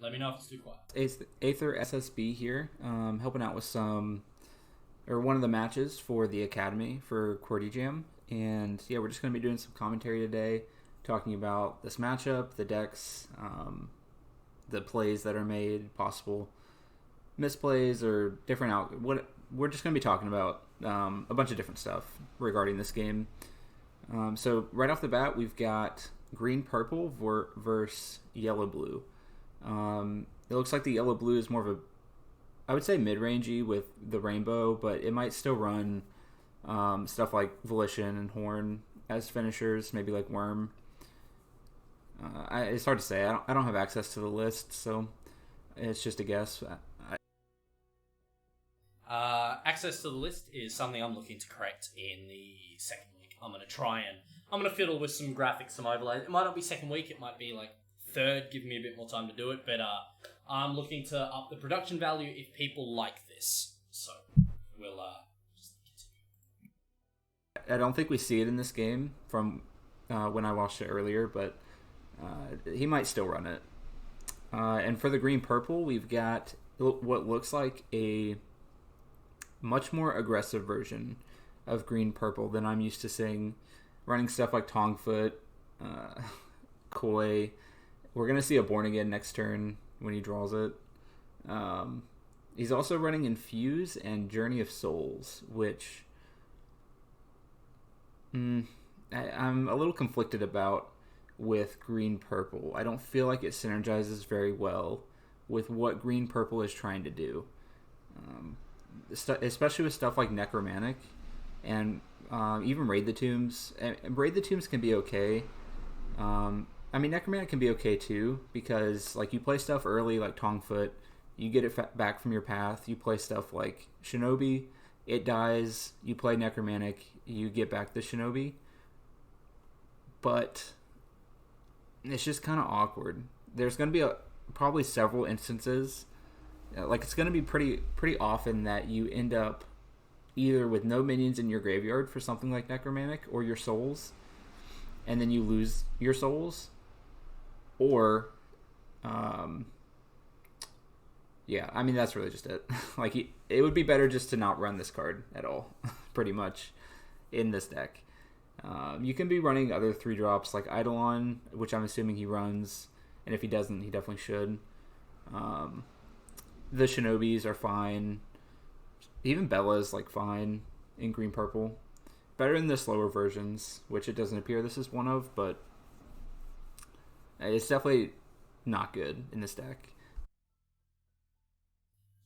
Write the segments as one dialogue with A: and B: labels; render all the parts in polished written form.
A: Let me know if it's too quiet.
B: It's AetherSSB here, helping out with one of the matches for the Academy for QWERTY Jam. And yeah, we're just going to be doing some commentary today, talking about this matchup, the decks, the plays that are made, possible misplays or different what we're just going to be talking about a bunch of different stuff regarding this game. So right off the bat, we've got green-purple versus yellow-blue. It looks like the yellow-blue is more of a, I would say, mid-rangey with the rainbow, but it might still run stuff like Volition and Horn as finishers, maybe like Worm. It's hard to say. I don't have access to the list, so it's just a guess.
A: Access to the list is something I'm looking to correct in the second week. I'm going to fiddle with some graphics, some overlays. It might not be second week, it might be like third, give me a bit more time to do it, but I'm looking to up the production value if people like this. So, we'll just continue.
B: I don't think we see it in this game from when I watched it earlier, but he might still run it. And for the green-purple, we've got what looks like a much more aggressive version of green-purple than I'm used to seeing, running stuff like Tongfoot, Koi. We're going to see a Born Again next turn when he draws it. He's also running Infuse and Journey of Souls, which I'm a little conflicted about with green-purple. I don't feel like it synergizes very well with what green-purple is trying to do. Especially with stuff like Necromantic and even Raid the Tombs. And Raid the Tombs can be okay. Necromantic can be okay too, because like you play stuff early like Tongfoot, you get it back from your path. You play stuff like Shinobi, it dies, you play Necromantic, you get back the Shinobi. But it's just kind of awkward. There's going to be probably several instances. Like, it's going to be pretty often that you end up either with no minions in your graveyard for something like Necromantic or your souls, and then you lose your souls. Or, that's really just it. Like, it would be better just to not run this card at all, pretty much, in this deck. You can be running other 3-drops like Eidolon, which I'm assuming he runs, and if he doesn't, he definitely should. The Shinobis are fine. Even Bella's like fine in green-purple. Better than the slower versions, which it doesn't appear this is one of, but it's definitely not good in this deck.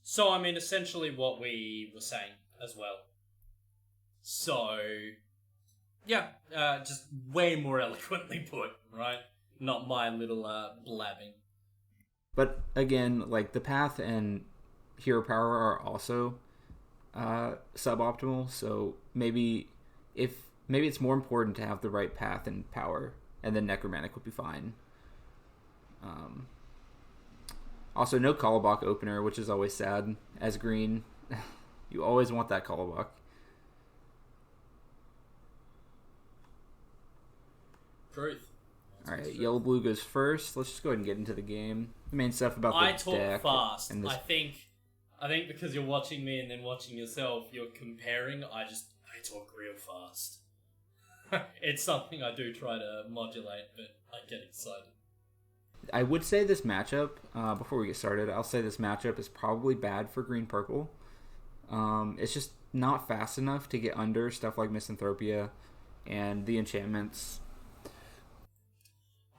A: So, essentially what we were saying as well. So, yeah, just way more eloquently put, right? Not my little blabbing.
B: But again, like the path and hero power are also suboptimal, so maybe it's more important to have the right path and power, and then Necromantic would be fine. Also, no Kalabak opener, which is always sad as green. You always want that Kalabak.
A: Truth.
B: Alright, yellow-blue goes first. Let's just go ahead and get into the game. The main stuff about the deck.
A: I talk fast. I think because you're watching me and then watching yourself, you're comparing. I talk real fast. It's something I do try to modulate, but I get excited.
B: I would say this matchup, before we get started, I'll say this matchup is probably bad for green-purple. It's just not fast enough to get under stuff like Misanthropia and the enchantments.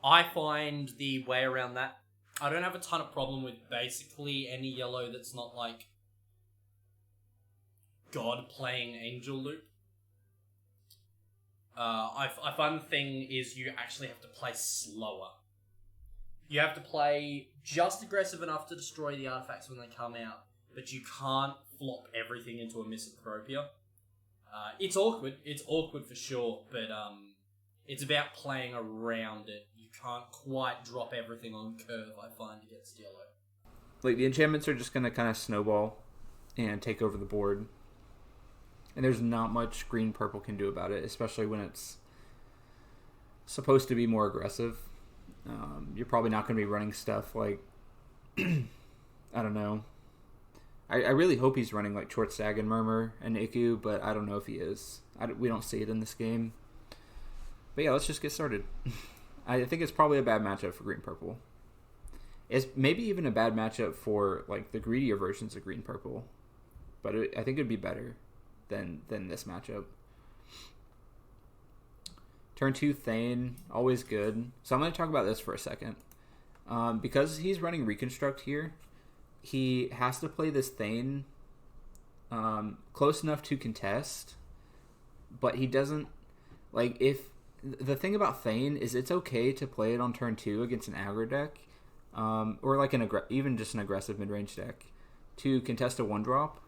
A: I find the way around that, I don't have a ton of problem with basically any yellow that's not like God playing Angel Loop. I find the thing is you actually have to play slower. You have to play just aggressive enough to destroy the artifacts when they come out, but you can't flop everything into a Misanthropia. It's awkward. It's awkward for sure, but it's about playing around it. You can't quite drop everything on curve, I find, against yellow.
B: Like, the enchantments are just going to kind of snowball and take over the board. And there's not much green-purple can do about it, especially when it's supposed to be more aggressive. You're probably not going to be running stuff like I don't know. I really hope he's running like Short Stag and Murmur and Iku, but I don't know if he is. We don't see it in this game. But yeah, let's just get started. I think it's probably a bad matchup for green-purple. It's maybe even a bad matchup for like the greedier versions of green-purple. But I think it would be better than this matchup. Turn 2 Thane, always good. So I'm going to talk about this for a second. Because he's running Reconstruct here, he has to play this Thane close enough to contest, but he doesn't, like, if, the thing about Thane is it's okay to play it on turn 2 against an aggro deck, or like even just an aggressive mid-range deck, to contest a 1-drop,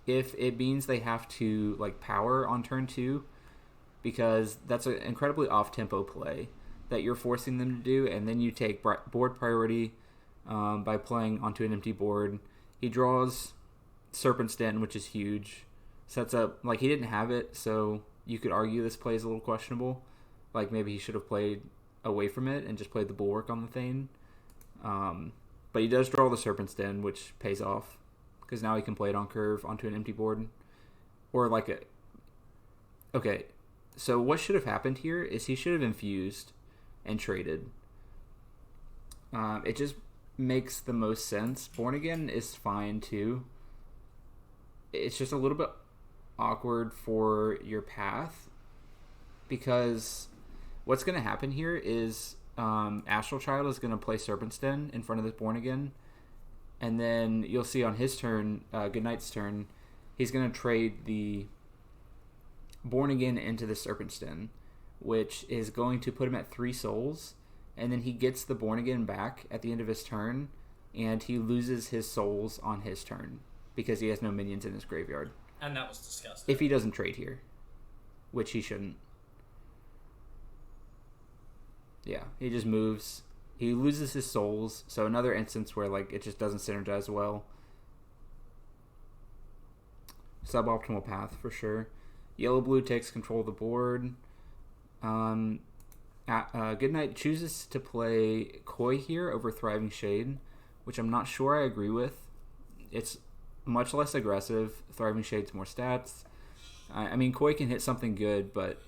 B: if it means they have to, like, power on turn 2, because that's an incredibly off-tempo play that you're forcing them to do, and then you take board priority by playing onto an empty board. He draws Serpent's Den, which is huge. Sets up, like, he didn't have it, so you could argue this play is a little questionable. Like, maybe he should have played away from it and just played the Bulwark on the Thane. But he does draw the Serpent's Den, which pays off, because now he can play it on curve onto an empty board. Or like a... Okay, so what should have happened here is he should have infused and traded. It just makes the most sense. Born Again is fine too. It's just a little bit awkward for your path, because what's going to happen here is AstralChild is going to play Serpent's Den in front of this Born Again, and then you'll see on his turn, GoodNighT's turn, he's going to trade the Born Again into the Serpent's Den, which is going to put him at 3 souls, and then he gets the Born Again back at the end of his turn, and he loses his souls on his turn because he has no minions in his graveyard.
A: And that was disgusting.
B: If he doesn't trade here, which he shouldn't. Yeah, he just moves. He loses his souls, so another instance where, like, it just doesn't synergize well. Suboptimal path for sure. Yellow-blue takes control of the board. GoodNighT chooses to play Koi here over Thriving Shade, which I'm not sure I agree with. It's much less aggressive. Thriving Shade's more stats. I mean, Koi can hit something good, but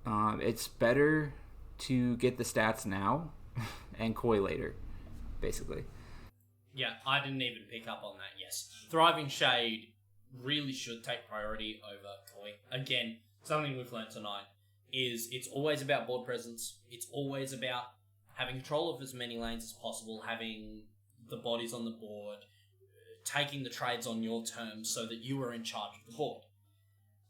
B: it's better to get the stats now and Koi later, basically.
A: Yeah, I didn't even pick up on that, yes. Thriving Shade really should take priority over Koi. Again, something we've learned tonight is it's always about board presence. It's always about having control of as many lanes as possible, having the bodies on the board, taking the trades on your terms so that you are in charge of the board.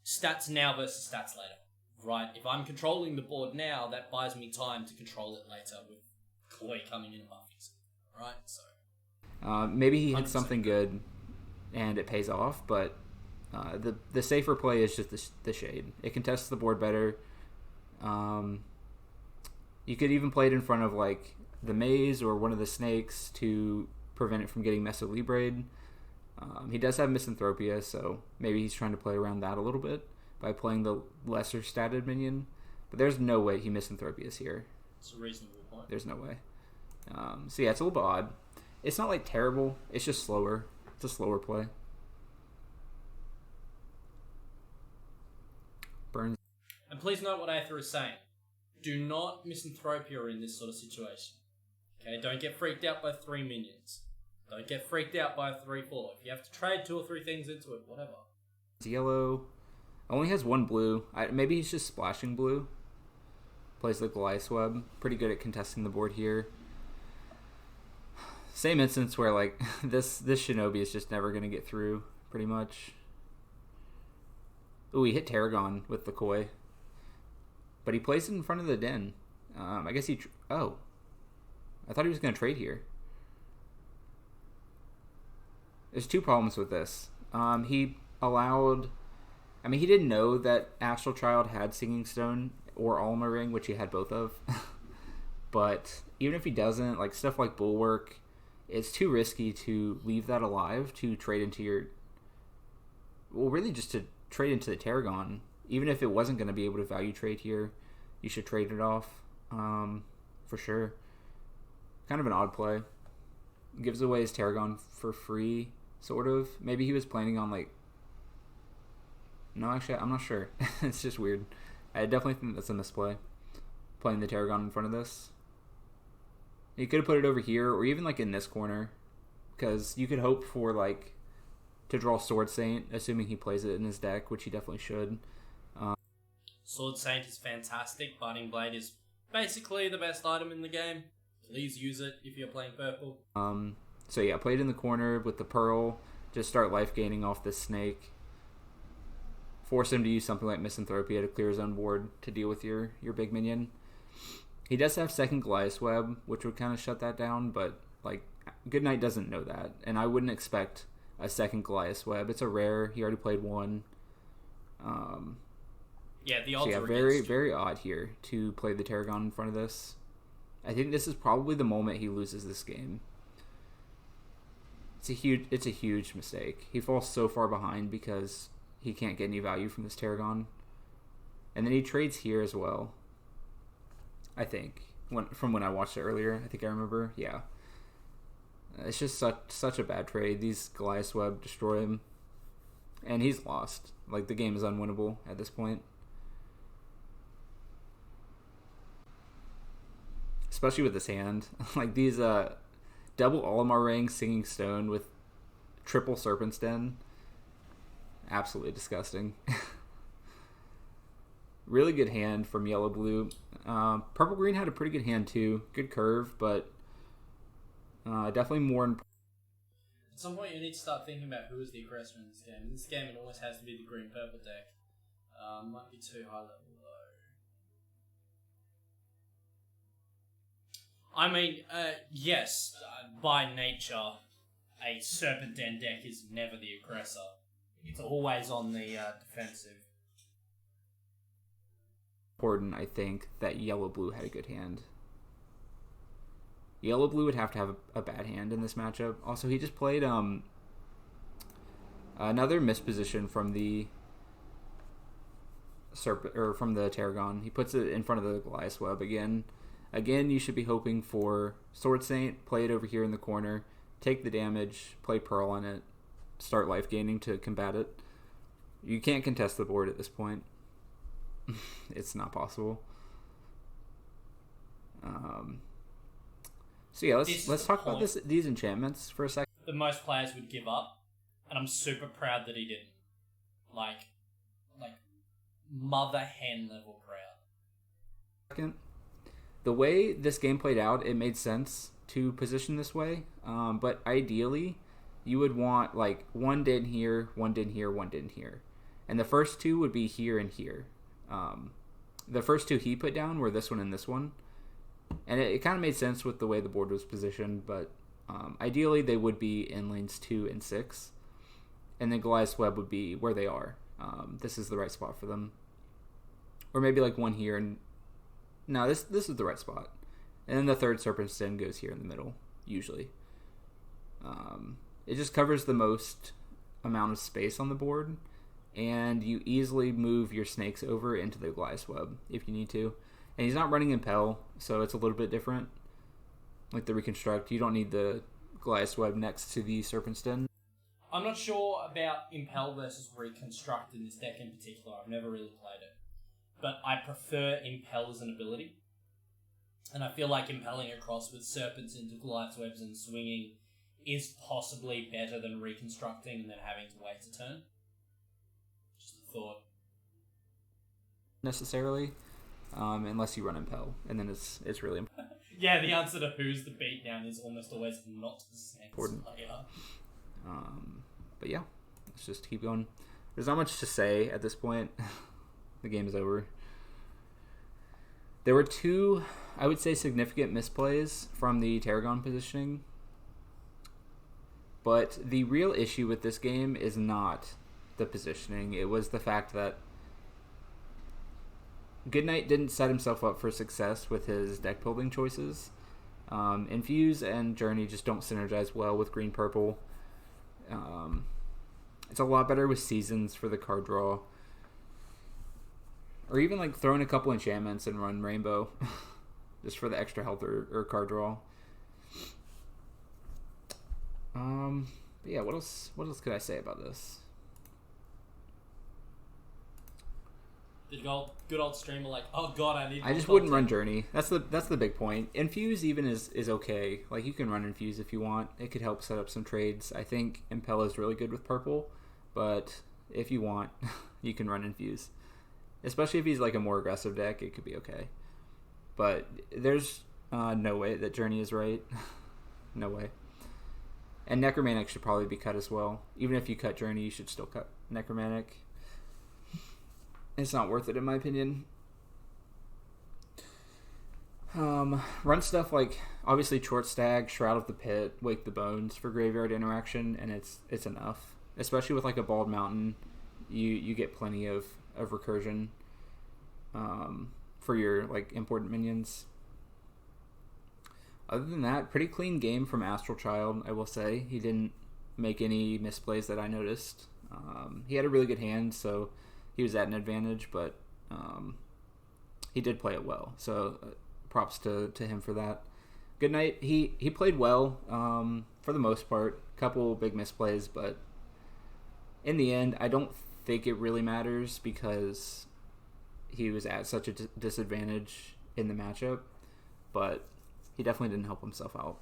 A: Stats now versus stats later, right? If I'm controlling the board now, that buys me time to control it later with Koi coming in and buffing, right? So
B: maybe he hits something good and it pays off, but the safer play is just the Shade. It contests the board better. You could even play it in front of, like, the Maze or one of the Snakes to prevent it from getting Meso Libra'd. He does have Misanthropia, so maybe he's trying to play around that a little bit by playing the lesser statted minion. But there's no way he Misanthropias here.
A: It's a reasonable point.
B: There's no way. So yeah, it's a little bit odd. It's not, like, terrible. It's just slower. It's a slower play. Burns.
A: And please note what Aether is saying. Do not Misanthropia in this sort of situation. Okay, don't get freaked out by 3 minions. Don't get freaked out by a 3/4. If you have to trade 2 or 3 things into it, whatever.
B: It's yellow. Only has 1 blue. Maybe he's just splashing blue. Plays the Goliath Web. Pretty good at contesting the board here. Same instance where, like, this Shinobi is just never going to get through, pretty much. Ooh, he hit Tarragon with the Koi. But he plays it in front of the Den. I guess he... Oh. I thought he was going to trade here. There's 2 problems with this. He allowed... I mean, he didn't know that AstralChild had Singing Stone or Alma Ring, which he had both of. But even if he doesn't, like, stuff like Bulwark, it's too risky to leave that alive to trade into your... Well, really just to trade into the Tarragon. Even if it wasn't going to be able to value trade here, you should trade it off, for sure. Kind of an odd play. gives away his Tarragon for free, sort of. Maybe he was planning on, like... No, actually, I'm not sure. It's just weird. I definitely think that's a misplay, playing the Tarragon in front of this. You could have put it over here, or even, like, in this corner, because you could hope for, like, to draw Sword Saint, assuming he plays it in his deck, which he definitely should.
A: Sword Saint is fantastic. Biting Blade is basically the best item in the game. Please use it if you're playing purple.
B: So yeah, play it in the corner with the Pearl. Just start life gaining off this snake. Force him to use something like Misanthropia to clear his own board to deal with your big minion. He does have second Goliath's Web, which would kind of shut that down, but like GoodNighT doesn't know that, and I wouldn't expect a second Goliath's Web. It's a rare. He already played one.
A: Yeah, the odds are
B: very, very odd here to play the Tarragon in front of this. I think this is probably the moment he loses this game. It's a huge mistake. He falls so far behind because he can't get any value from this Tarragon. And then he trades here as well. I think. From when I watched it earlier. I think I remember. Yeah. It's just such a bad trade. These Goliath's Web destroy him. And he's lost. Like, the game is unwinnable at this point. Especially with this hand. Like, these double Olimar Ring, Singing Stone with triple Serpent's Den. Absolutely disgusting. Really good hand from yellow-blue. Purple-green had a pretty good hand, too. Good curve, but definitely more important.
A: At some point, you need to start thinking about who is the aggressor in this game. In this game, it always has to be the green-purple deck. Might be too high level, though. I mean, yes, by nature, a Serpent Den deck is never the aggressor. It's always on the defensive.
B: Important, I think, that yellow-blue had a good hand. Yellow-blue would have to have a bad hand in this matchup. Also, he just played another misposition from the from the Tarragon. He puts it in front of the Goliath's Web again. Again, you should be hoping for Sword Saint, play it over here in the corner, take the damage, play Pearl on it, start life gaining to combat it. You can't contest the board at this point. It's not possible. So yeah, let's talk about these enchantments for a second.
A: The most players would give up, and I'm super proud that he didn't. Like mother hen level proud.
B: Second. The way this game played out, it made sense to position this way. But ideally, you would want like one din here, one din here, one din here. And the first two would be here and here. The first two he put down were this one and this one. And it kind of made sense with the way the board was positioned. But ideally, they would be in lanes 2 and 6. And then Goliath's Web would be where they are. This is the right spot for them. Or maybe like one here and... No, this is the right spot. And then the third Serpent's Den goes here in the middle, usually. It just covers the most amount of space on the board, and you easily move your snakes over into the Goliath's Web if you need to. And he's not running Impel, so it's a little bit different. Like the Reconstruct, you don't need the Goliath's Web next to the Serpent's Den.
A: I'm not sure about Impel versus Reconstruct in this deck in particular. I've never really played it. But I prefer Impel as an ability. And I feel like impelling across with Serpents into Goliath's Webs and swinging is possibly better than Reconstructing and then having to wait a turn. Just a thought.
B: Necessarily, unless you run Impel, and then it's really important.
A: Yeah, the answer to who's the beatdown is almost always not the same player.
B: But yeah, let's just keep going. There's not much to say at this point. The game is over. There were two, I would say, significant misplays from the Tarragon positioning. But the real issue with this game is not the positioning. It was the fact that GoodNighT didn't set himself up for success with his deck building choices. Infuse and Journey just don't synergize well with green-purple. It's a lot better with Seasons for the card draw. Or even like throw in a couple enchantments and run Rainbow just for the extra health or card draw. But yeah, what else could I say about this?
A: The good old streamer like, oh god, I need.
B: I just wouldn't run Journey. That's the big point. Infuse even is okay. Like, you can run Infuse if you want. It could help set up some trades. I think Impel is really good with purple, but if you want, you can run Infuse. Especially if he's like a more aggressive deck, it could be okay. But there's no way that Journey is right. No way. And Necromantic should probably be cut as well. Even if you cut Journey, you should still cut Necromantic. It's not worth it, in my opinion. Run stuff like, obviously, Short Stag, Shroud of the Pit, Wake the Bones for graveyard interaction, and it's enough. Especially with like a Bald Mountain, you get plenty of recursion for your like important minions. Other than that, pretty clean game from AstralChild, I will say. He didn't make any misplays that I noticed. He had a really good hand, so he was at an advantage, but he did play it well. So props to him for that. GoodNighT, he played well for the most part. Couple big misplays, but in the end, I don't think it really matters because he was at such a disadvantage in the matchup. But he definitely didn't help himself out.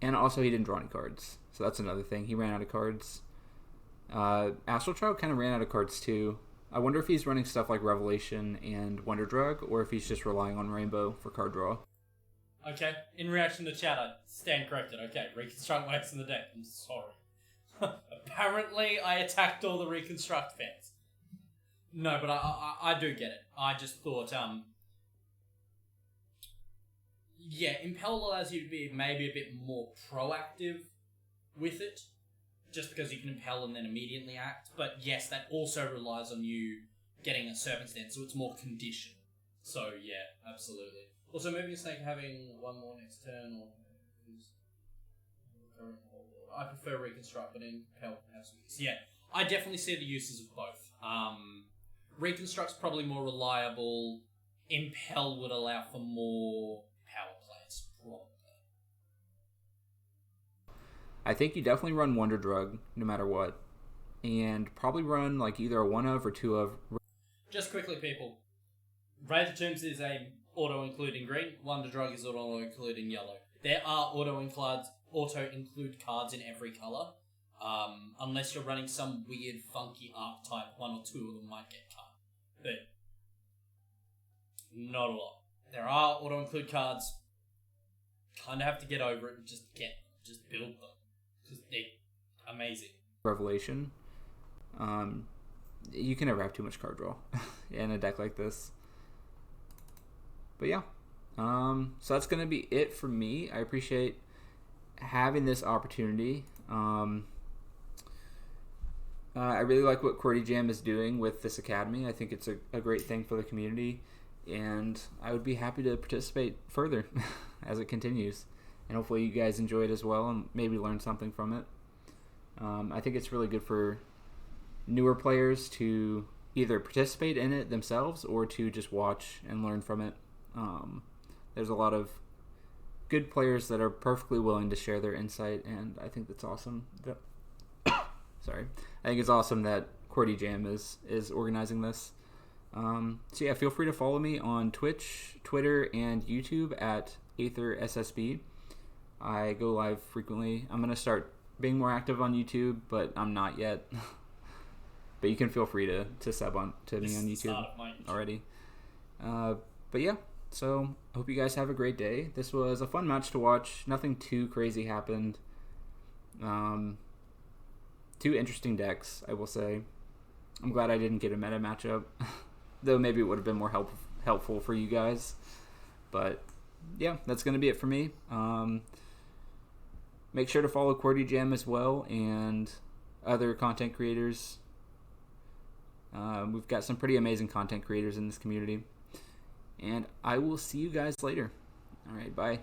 B: And also, he didn't draw any cards. So that's another thing. He ran out of cards. AstralChild kind of ran out of cards too. I wonder if he's running stuff like Revelation and Wonder Drug, or if he's just relying on Rainbow for card draw.
A: Okay, in reaction to chat, I stand corrected. Okay, Reconstruct works in the deck. I'm sorry. Apparently, I attacked all the Reconstruct fans. No, but I do get it. I just thought, yeah, Impel allows you to be maybe a bit more proactive with it, just because you can Impel and then immediately act. But yes, that also relies on you getting a Serpent's Den, so it's more conditioned. So yeah, absolutely. Also, moving a snake having one more next turn, or I prefer Reconstruct, but Impel has some use. Yeah, I definitely see the uses of both. Reconstruct's probably more reliable. Impel would allow for more power plays, probably.
B: I think you definitely run Wonder Drug no matter what, and probably run like either a 1 of or 2 of.
A: Just quickly, people. Wraith of Tombs is a auto-include in green. Wonder Drug is auto-include in yellow. There are auto-include cards in every colour. Unless you're running some weird, funky archetype, 1 or 2 of them might get cut. But not a lot. There are auto-include cards. Kind of have to get over it and just build them. Because they're amazing.
B: Revelation. You can never have too much card draw in a deck like this. But yeah. So that's going to be it for me. I appreciate having this opportunity. I really like what QWERTY Jam is doing with this academy. I think it's a great thing for the community, and I would be happy to participate further as it continues. And hopefully you guys enjoy it as well and maybe learn something from it. I think it's really good for newer players to either participate in it themselves or to just watch and learn from it. There's a lot of good players that are perfectly willing to share their insight, and I think that's awesome. Sorry. I think it's awesome that QWERTY Jam is organizing this. So yeah, feel free to follow me on Twitch, Twitter, and YouTube at AetherSSB. I go live frequently. I'm going to start being more active on YouTube, but I'm not yet. But you can feel free to sub to me on YouTube already. But yeah, so I hope you guys have a great day. This was a fun match to watch. Nothing too crazy happened. Two interesting decks, I will say. I'm glad I didn't get a meta matchup, though maybe it would have been more helpful for you guys. But yeah, that's going to be it for me. Make sure to follow QWERTY Jam as well and other content creators. We've got some pretty amazing content creators in this community. And I will see you guys later. All right, bye.